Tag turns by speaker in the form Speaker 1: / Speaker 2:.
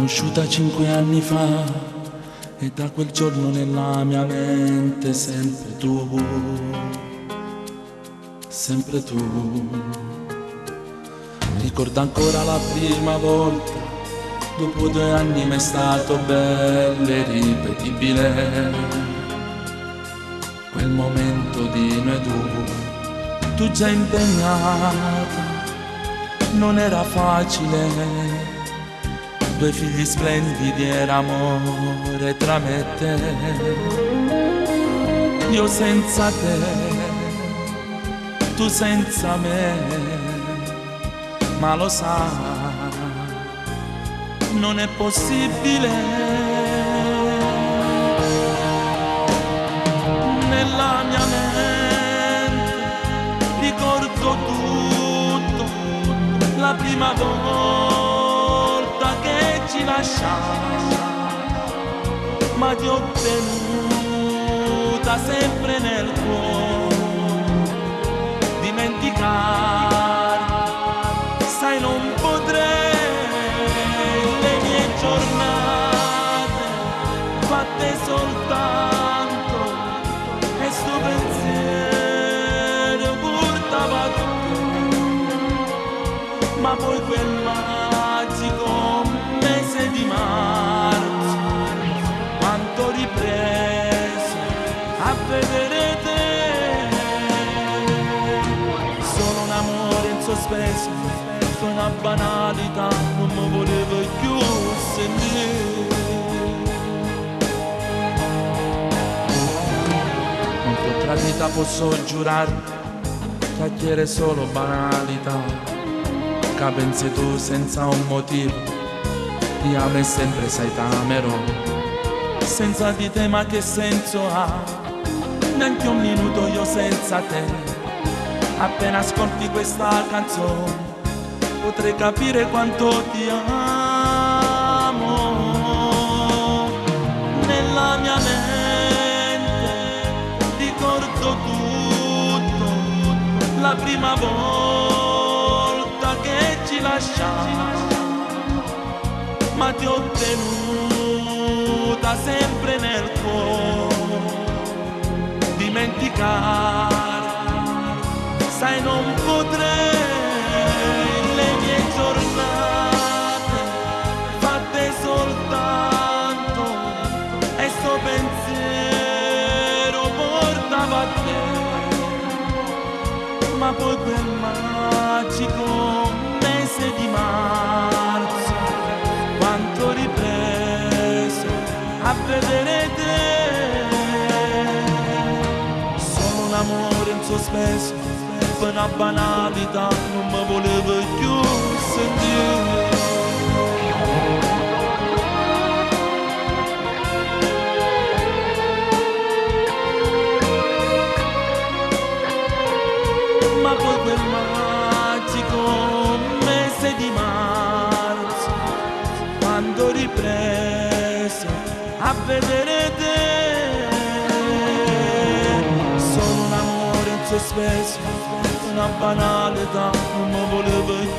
Speaker 1: conosciuta 5 anni fa e da quel giorno nella mia mente sempre tu, sempre tu. Ricordo ancora la prima volta, dopo 2 anni mi è stato bello e ripetibile quel momento di noi due, tu già impegnata, non era facile. 2 figli splendidi era amore tra me e te. Io senza te, tu senza me, ma lo sai, non è possibile. Nella mia mente ricordo tutto, la prima volta che ci lasciamo, ma ti ho tenuta sempre nel cuore. Dimenticare, sai, non potrei. Le mie giornate fatte soltanto e sto pensiero portava a te. Ma poi quel magico mese di marzo, quanto ho ripreso a vedere te. Sono un amore in sospeso, una banalità, non mi volevo più sentire. Non ti ho tradita, posso giurare, chiacchiere solo banalità, che pensi tu senza un motivo, ti amo e sempre sai t'amerò. Senza di te ma che senso ha, neanche un minuto io senza te. Appena ascolti questa canzone potrei capire quanto ti amo. Nella mia mente ricordo tutto, la prima volta che ci lasciamo, ma ti ho tenuta sempre nel cuore. Dimenticare, sai, non potrei. Le mie giornate fatte soltanto e sto pensiero portava a te. Ma poi quel magico mese di marzo, quanto ho ripreso a vedere te. Sono un amore in sospeso, una banalità, non mi volevo più sentire. Ma poi quel magico mese di marzo, quando ho ripreso a vedere te. Sono un amore in sospeso, una banalità, non mi volevo più